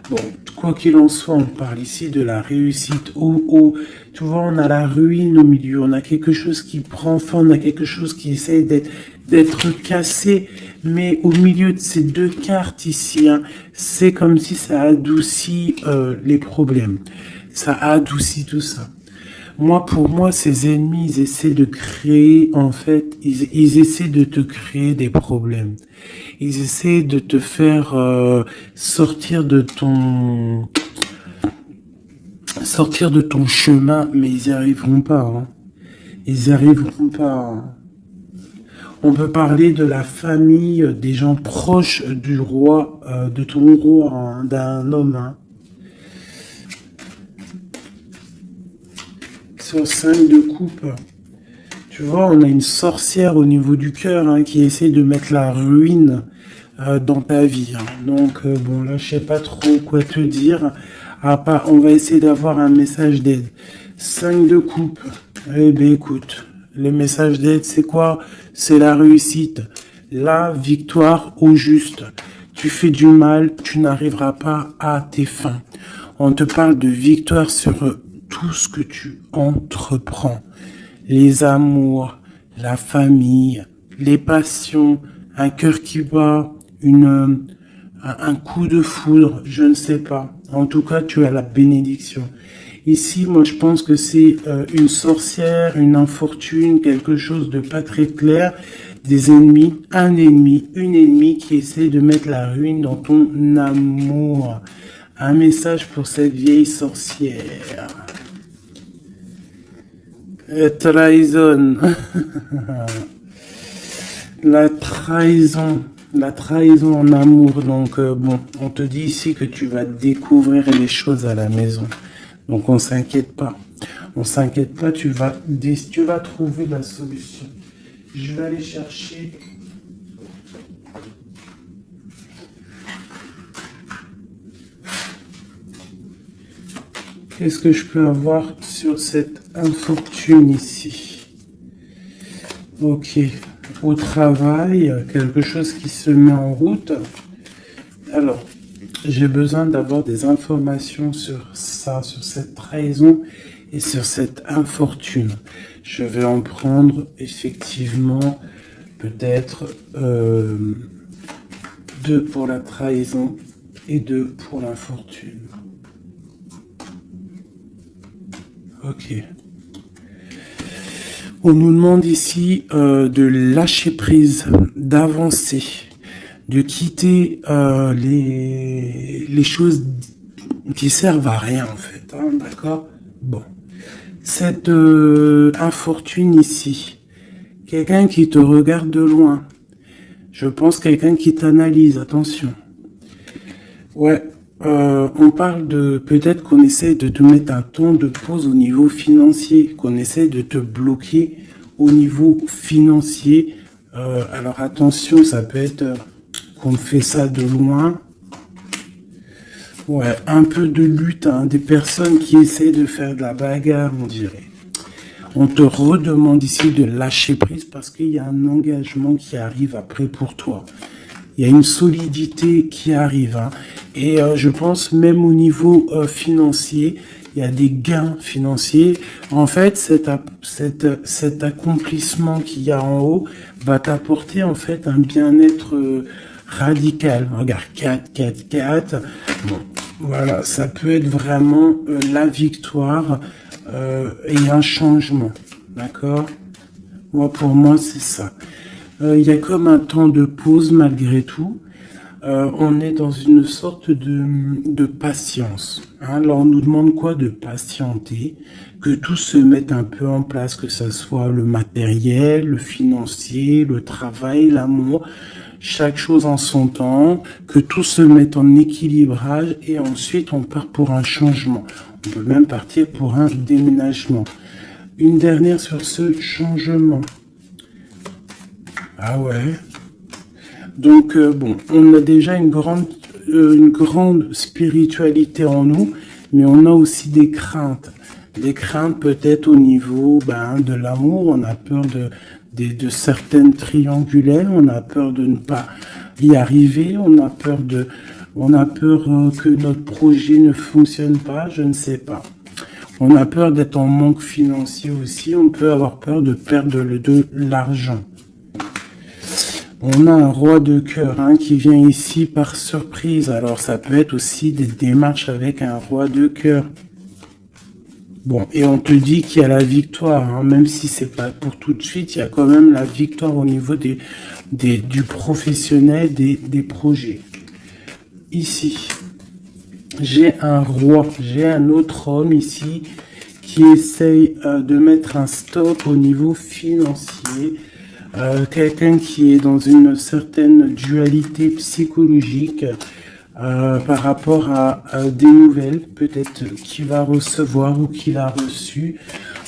Bon, quoi qu'il en soit, on parle ici de la réussite. Tu vois, on a la ruine au milieu. On a quelque chose qui prend fin. On a quelque chose qui essaie d'être cassé. Mais au milieu de ces deux cartes ici, hein, c'est comme si ça adoucit les problèmes. Ça adoucit tout ça. Pour moi, ces ennemis, ils essaient de créer, en fait, ils essaient de te créer des problèmes. Ils essaient de te faire sortir de ton chemin, mais ils n'y arriveront pas. Hein. Ils n'y arriveront pas. Hein. On peut parler de la famille, des gens proches du roi, de ton roi, hein, d'un homme. Hein. Sur 5 de coupe, tu vois, on a une sorcière au niveau du cœur hein, qui essaie de mettre la ruine dans ta vie. Hein. Donc, bon, là, je sais pas trop quoi te dire. On va essayer d'avoir un message d'aide. 5 de coupe. Eh bien, écoute, le message d'aide, c'est quoi? C'est la réussite. La victoire au juste. Tu fais du mal, tu n'arriveras pas à tes fins. On te parle de victoire sur tout ce que tu entreprends, les amours, la famille, les passions, un cœur qui bat, un coup de foudre, je ne sais pas. En tout cas, tu as la bénédiction. Ici, moi, je pense que c'est une sorcière, une infortune, quelque chose de pas très clair, des ennemis, une ennemie qui essaie de mettre la ruine dans ton amour. Un message pour cette vieille sorcière. Trahison. La trahison en amour. Donc, bon, on te dit ici que tu vas découvrir les choses à la maison. Donc, on s'inquiète pas. On s'inquiète pas, tu vas trouver la solution. Je vais aller chercher... Qu'est-ce que je peux avoir sur cette infortune ici? Ok. Au travail, quelque chose qui se met en route. Alors, j'ai besoin d'avoir des informations sur ça, sur cette trahison et sur cette infortune. Je vais en prendre effectivement peut-être 2 pour la trahison et 2 pour l'infortune. Ok. On nous demande ici de lâcher prise, d'avancer, de quitter les choses qui servent à rien en fait. Hein, d'accord? Bon. Cette infortune ici, quelqu'un qui te regarde de loin. Je pense quelqu'un qui t'analyse, attention. Ouais. On parle de peut-être qu'on essaie de te mettre un temps de pause au niveau financier, qu'on essaie de te bloquer au niveau financier. Alors attention, ça peut être qu'on fait ça de loin. Ouais, un peu de lutte, hein, des personnes qui essaient de faire de la bagarre, on dirait. On te redemande ici de lâcher prise parce qu'il y a un engagement qui arrive après pour toi. Il y a une solidité qui arrive, hein. Et je pense même au niveau financier, il y a des gains financiers. En fait, cet accomplissement qu'il y a en haut va t'apporter en fait un bien-être radical. Regarde, 4, 4, 4. Bon, voilà, ça peut être vraiment la victoire et un changement. D'accord? Moi, pour moi, c'est ça. Il y a comme un temps de pause malgré tout. On est dans une sorte de patience. Hein. Alors on nous demande quoi? De patienter, que tout se mette un peu en place, que ça soit le matériel, le financier, le travail, l'amour, chaque chose en son temps, que tout se mette en équilibrage et ensuite on part pour un changement. On peut même partir pour un déménagement. Une dernière sur ce changement. Ah ouais. Donc bon, on a déjà une grande spiritualité en nous, mais on a aussi des craintes. Des craintes peut-être au niveau de l'amour, on a peur de certaines triangulaires, on a peur de ne pas y arriver, on a peur que notre projet ne fonctionne pas, je ne sais pas. On a peur d'être en manque financier aussi, on peut avoir peur de perdre de l'argent. On a un roi de cœur qui vient ici par surprise. Alors ça peut être aussi des démarches avec un roi de cœur. Bon, et on te dit qu'il y a la victoire, même si c'est pas pour tout de suite, il y a quand même la victoire au niveau du professionnel, des projets. Ici, j'ai un roi, j'ai un autre homme ici qui essaye de mettre un stop au niveau financier. Quelqu'un qui est dans une certaine dualité psychologique par rapport à des nouvelles, peut-être qu'il va recevoir ou qu'il a reçu.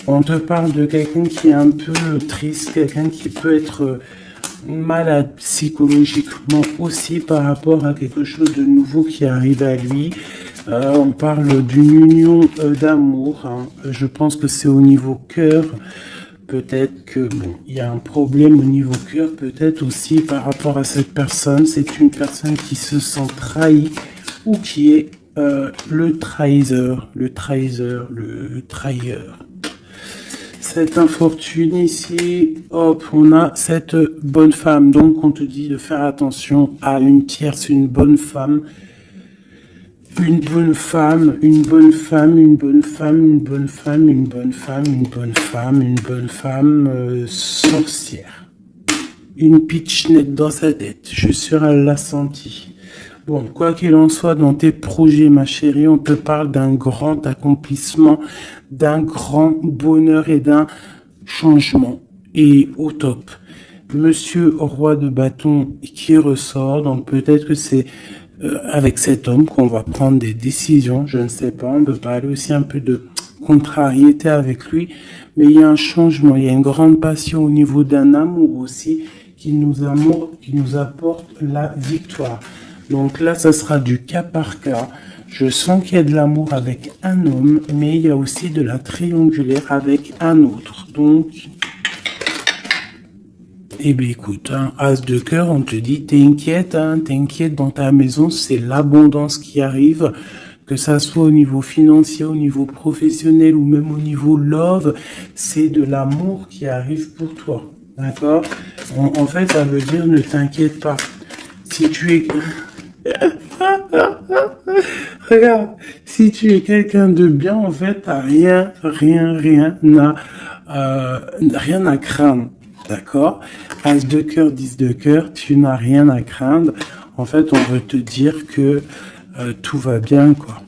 On te parle de quelqu'un qui est un peu triste, quelqu'un qui peut être malade psychologiquement aussi par rapport à quelque chose de nouveau qui arrive à lui. On parle d'une union d'amour. Je pense que c'est au niveau cœur. Peut-être que il y a un problème au niveau cœur, peut-être aussi par rapport à cette personne. C'est une personne qui se sent trahie ou qui est le trahisseur, le trahilleur. Cette infortune ici, hop, on a cette bonne femme. Donc on te dit de faire attention à une tierce, une bonne femme. Une bonne femme, une bonne femme, une bonne femme, une bonne femme, une bonne femme, une bonne femme, une bonne femme sorcière. Une pitchnette dans sa tête, je suis sûr elle l'a senti. Bon, quoi qu'il en soit, dans tes projets, ma chérie, on te parle d'un grand accomplissement, d'un grand bonheur et d'un changement. Et au top. Monsieur roi de bâton qui ressort, donc peut-être que c'est avec cet homme qu'on va prendre des décisions, je ne sais pas, on peut parler aussi un peu de contrariété avec lui, mais il y a un changement, il y a une grande passion au niveau d'un amour aussi qui nous apporte la victoire. Donc là, ça sera du cas par cas. Je sens qu'il y a de l'amour avec un homme, mais il y a aussi de la triangulaire avec un autre. Donc, eh bien écoute, as de cœur, on te dit, t'inquiète dans ta maison, c'est l'abondance qui arrive, que ça soit au niveau financier, au niveau professionnel ou même au niveau love, c'est de l'amour qui arrive pour toi, d'accord? En fait, ça veut dire ne t'inquiète pas. Si tu es... Regarde, si tu es quelqu'un de bien, en fait, t'as rien à craindre. D'accord? As de cœur, 10 de cœur, tu n'as rien à craindre. En fait, on veut te dire que tout va bien, quoi.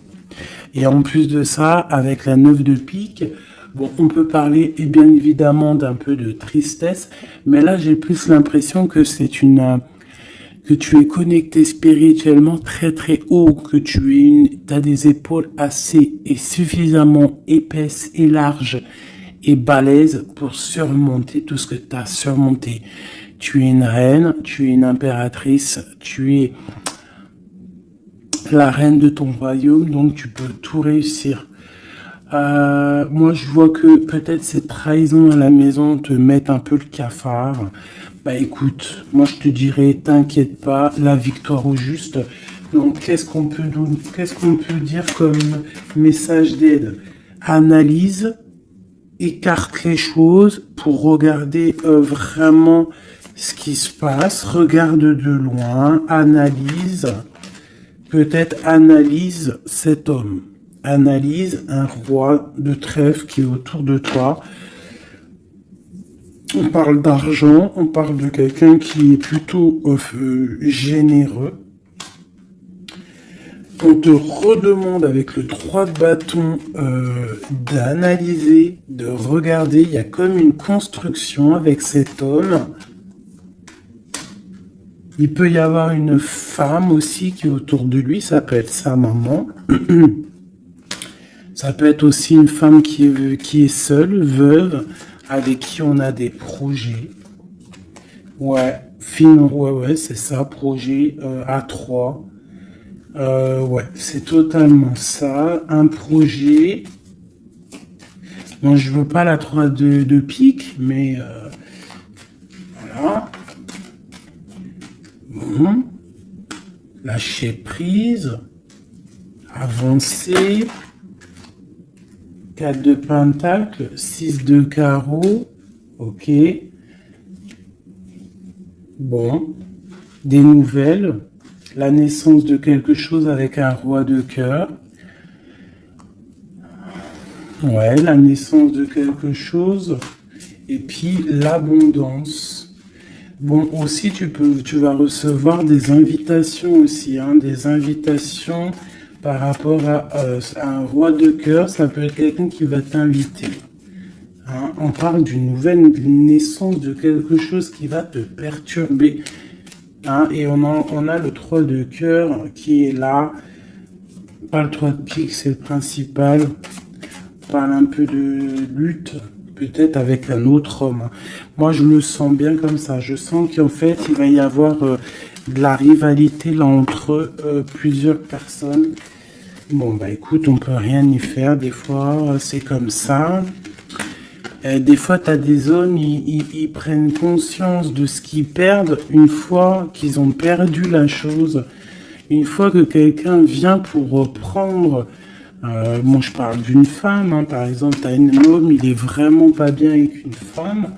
Et en plus de ça, avec la 9 de pique, bon, on peut parler, et bien évidemment, d'un peu de tristesse, mais là, j'ai plus l'impression que que tu es connecté spirituellement très très haut, que t'as des épaules assez et suffisamment épaisses et larges et balèze pour surmonter tout ce que tu as surmonté. Tu es une reine, tu es une impératrice, tu es la reine de ton royaume, donc tu peux tout réussir. Moi, je vois que peut-être cette trahison à la maison te met un peu le cafard. Bah écoute, moi je te dirais, t'inquiète pas, la victoire au juste. Donc, qu'est-ce qu'on peut dire comme message d'aide? Analyse, écarte les choses pour regarder vraiment ce qui se passe. Regarde de loin, analyse, peut-être analyse cet homme. Analyse un roi de trèfle qui est autour de toi. On parle d'argent, on parle de quelqu'un qui est plutôt généreux. On te redemande avec le 3 de bâton d'analyser, de regarder. Il y a comme une construction avec cet homme. Il peut y avoir une femme aussi qui est autour de lui, ça peut être sa maman. Ça peut être aussi une femme qui est seule, veuve, avec qui on a des projets. Ouais, ouais, c'est ça, projet à 3. Ouais, c'est totalement ça. Un projet. Bon, je veux pas la 3 de pique, mais voilà. Bon. Lâcher prise. Avancer. 4 de pentacle. 6 de carreau. Ok. Bon. Des nouvelles. La naissance de quelque chose avec un roi de cœur. Ouais, la naissance de quelque chose. Et puis l'abondance. Bon, aussi tu vas recevoir des invitations aussi, hein, des invitations par rapport à un roi de cœur. Ça peut être quelqu'un qui va t'inviter. Hein, on parle d'une nouvelle naissance de quelque chose qui va te perturber. Hein, et on a le 3 de cœur qui est là. Pas le 3 de pique, c'est le principal. On parle un peu de lutte, peut-être avec un autre homme. Hein. Moi, je le sens bien comme ça. Je sens qu'en fait, il va y avoir de la rivalité là entre plusieurs personnes. Bon, bah écoute, on peut rien y faire. Des fois, c'est comme ça. Des fois, tu as des hommes, ils prennent conscience de ce qu'ils perdent une fois qu'ils ont perdu la chose. Une fois que quelqu'un vient pour reprendre, bon, je parle d'une femme, hein, par exemple, tu as un homme, il est vraiment pas bien avec une femme,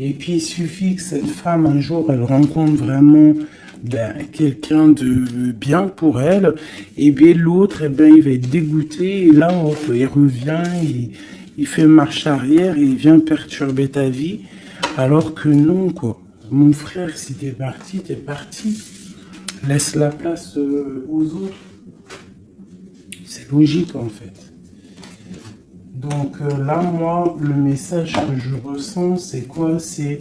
et puis il suffit que cette femme, un jour, elle rencontre vraiment quelqu'un de bien pour elle, et bien l'autre, il va être dégoûté, et là, hop, il revient, il fait marche arrière et il vient perturber ta vie, alors que non, quoi. Mon frère, si t'es parti, t'es parti. Laisse la place aux autres. C'est logique, en fait. Donc là, moi, le message que je ressens, c'est quoi? C'est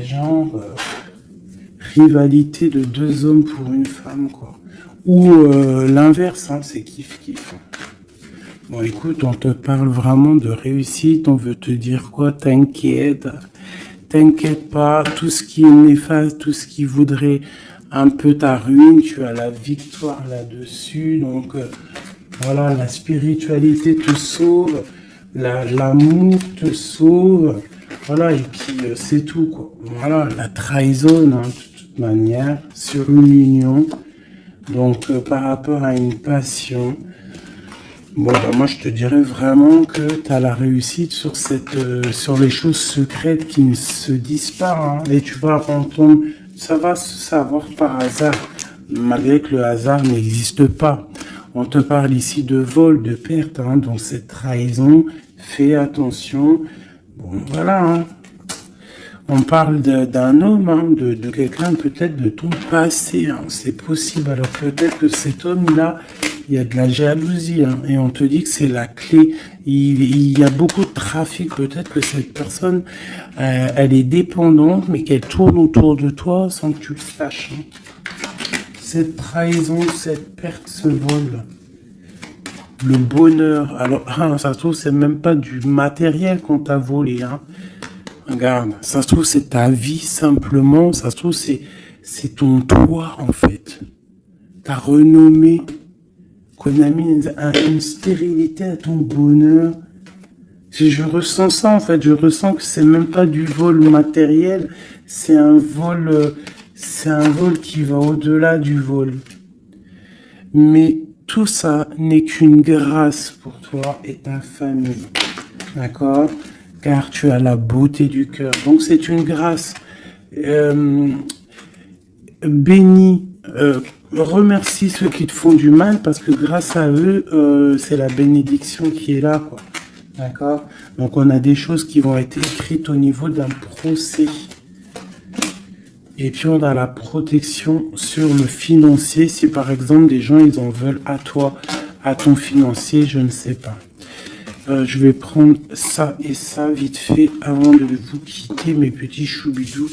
genre rivalité de 2 hommes pour une femme, quoi. Ou l'inverse, hein, c'est kiff-kiff. Bon, écoute, on te parle vraiment de réussite. On veut te dire quoi? T'inquiète pas. Tout ce qui est néfaste, tout ce qui voudrait un peu ta ruine, tu as la victoire là-dessus. Donc, voilà, la spiritualité te sauve. L'amour te sauve. Voilà, et puis c'est tout, quoi. Voilà, la trahison, hein, de toute manière, sur une union. Donc, par rapport à une passion, bon, bah, moi, je te dirais vraiment que tu as la réussite sur sur les choses secrètes qui ne se disent pas, hein, et tu vas entendre, ça va se savoir par hasard, malgré que le hasard n'existe pas. On te parle ici de vol, de perte, hein, donc cette trahison, fais attention. Bon, voilà, hein. On parle d'un homme, hein, de quelqu'un peut-être de ton passé, hein, c'est possible. Alors peut-être que cet homme-là, il y a de la jalousie, hein, et on te dit que c'est la clé. Il y a beaucoup de trafic, peut-être que cette personne, elle est dépendante, mais qu'elle tourne autour de toi sans que tu le saches. Hein. Cette trahison, cette perte, ce vol, le bonheur. Alors, ça se trouve, c'est même pas du matériel qu'on t'a volé, hein. Regarde, ça se trouve c'est ta vie simplement, ça se trouve c'est c'est ton toit, en fait. Ta renommée, qu'on a mis une stérilité à ton bonheur. Je ressens ça, en fait. Je ressens que c'est même pas du vol matériel. C'est un vol qui va au-delà du vol. Mais tout ça n'est qu'une grâce pour toi et ta famille. D'accord? Car tu as la beauté du cœur. Donc c'est une grâce. Bénis, remercie ceux qui te font du mal parce que grâce à eux, c'est la bénédiction qui est là, quoi. D'accord? Donc on a des choses qui vont être écrites au niveau d'un procès. Et puis on a la protection sur le financier. Si par exemple des gens ils en veulent à toi, à ton financier, je ne sais pas. Je vais prendre ça et ça vite fait avant de vous quitter, mes petits choubidous.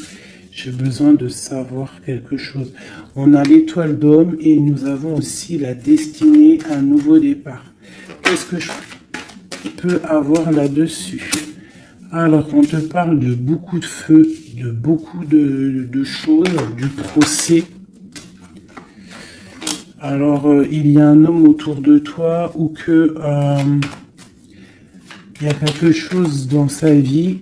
J'ai besoin de savoir quelque chose. On a l'étoile d'homme et nous avons aussi la destinée, un nouveau départ. Qu'est-ce que je peux avoir là-dessus? Alors, on te parle de beaucoup de feu, de beaucoup de choses, du procès. Alors, il y a un homme autour de toi ou que il y a quelque chose dans sa vie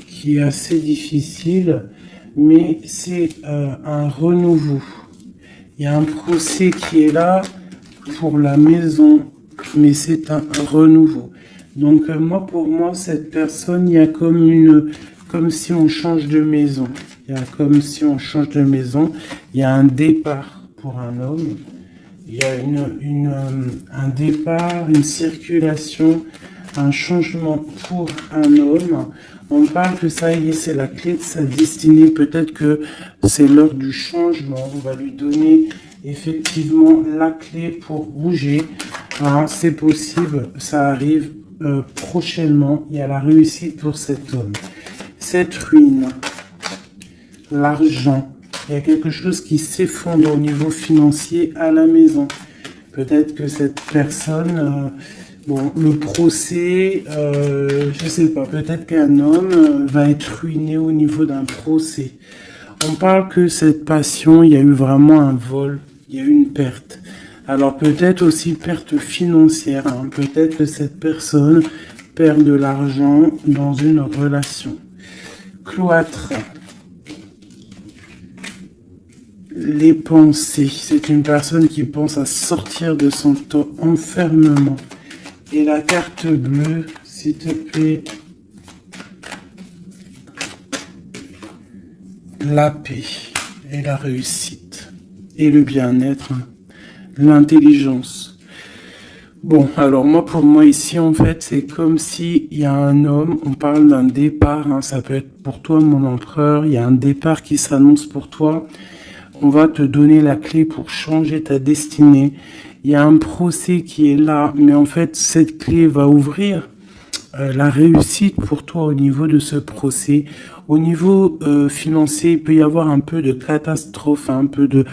qui est assez difficile, mais c'est un renouveau. Il y a un procès qui est là pour la maison, mais c'est un renouveau. Donc moi, pour moi, cette personne, il y a comme si on change de maison. Il y a comme si on change de maison. Il y a un départ pour un homme. Il y a un départ, une circulation, un changement pour un homme. On parle que ça y est, c'est la clé de sa destinée. Peut-être que c'est l'heure du changement. On va lui donner effectivement la clé pour bouger. Hein, c'est possible, ça arrive prochainement. Il y a la réussite pour cet homme. Cette ruine, l'argent, il y a quelque chose qui s'effondre au niveau financier à la maison. Peut-être que cette personne, bon, le procès, je sais pas, peut-être qu'un homme va être ruiné au niveau d'un procès. On parle que cette passion, il y a eu vraiment un vol, il y a eu une perte. Alors peut-être aussi perte financière, hein. Peut-être que cette personne perd de l'argent dans une relation. Cloître. Les pensées. C'est une personne qui pense à sortir de son enfermement. Et la carte bleue, s'il te plaît. La paix et la réussite. Et le bien-être. L'intelligence. Bon, alors moi, pour moi ici, en fait, c'est comme si il y a un homme, on parle d'un départ, hein, ça peut être pour toi, mon empereur, il y a un départ qui s'annonce pour toi. On va te donner la clé pour changer ta destinée. Il y a un procès qui est là, mais en fait, cette clé va ouvrir la réussite pour toi au niveau de ce procès. Au niveau financier, il peut y avoir un peu de catastrophe, un peu de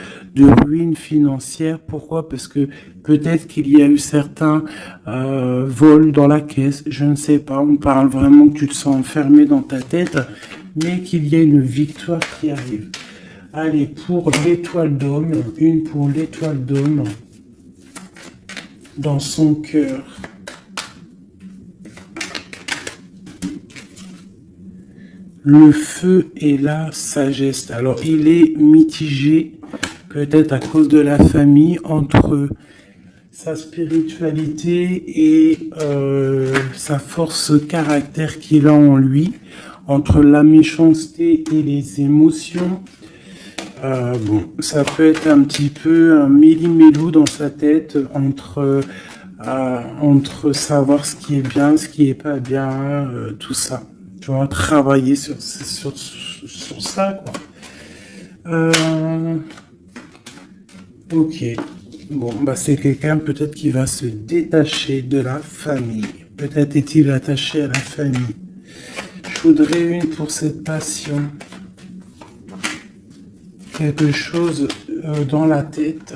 ruine financière. Pourquoi? Parce que peut-être qu'il y a eu certains vols dans la caisse, je ne sais pas. On parle vraiment que tu te sens enfermé dans ta tête, mais qu'il y a une victoire qui arrive. Allez, pour l'étoile d'homme, une pour l'étoile d'homme dans son cœur. Le feu et la sagesse. Alors, il est mitigé, peut-être à cause de la famille, entre sa spiritualité et sa force caractère qu'il a en lui, entre la méchanceté et les émotions. Bon, ça peut être un petit peu un méli-mélou dans sa tête entre savoir ce qui est bien, ce qui est pas bien, tout ça. Tu vois, travailler sur ça, quoi. Ok. Bon, bah c'est quelqu'un peut-être qui va se détacher de la famille. Peut-être est-il attaché à la famille. Je voudrais une pour cette passion. Quelque chose dans la tête.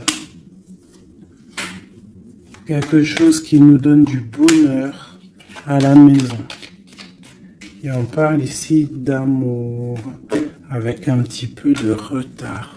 Quelque chose qui nous donne du bonheur à la maison. Et on parle ici d'amour. avec un petit peu de retard.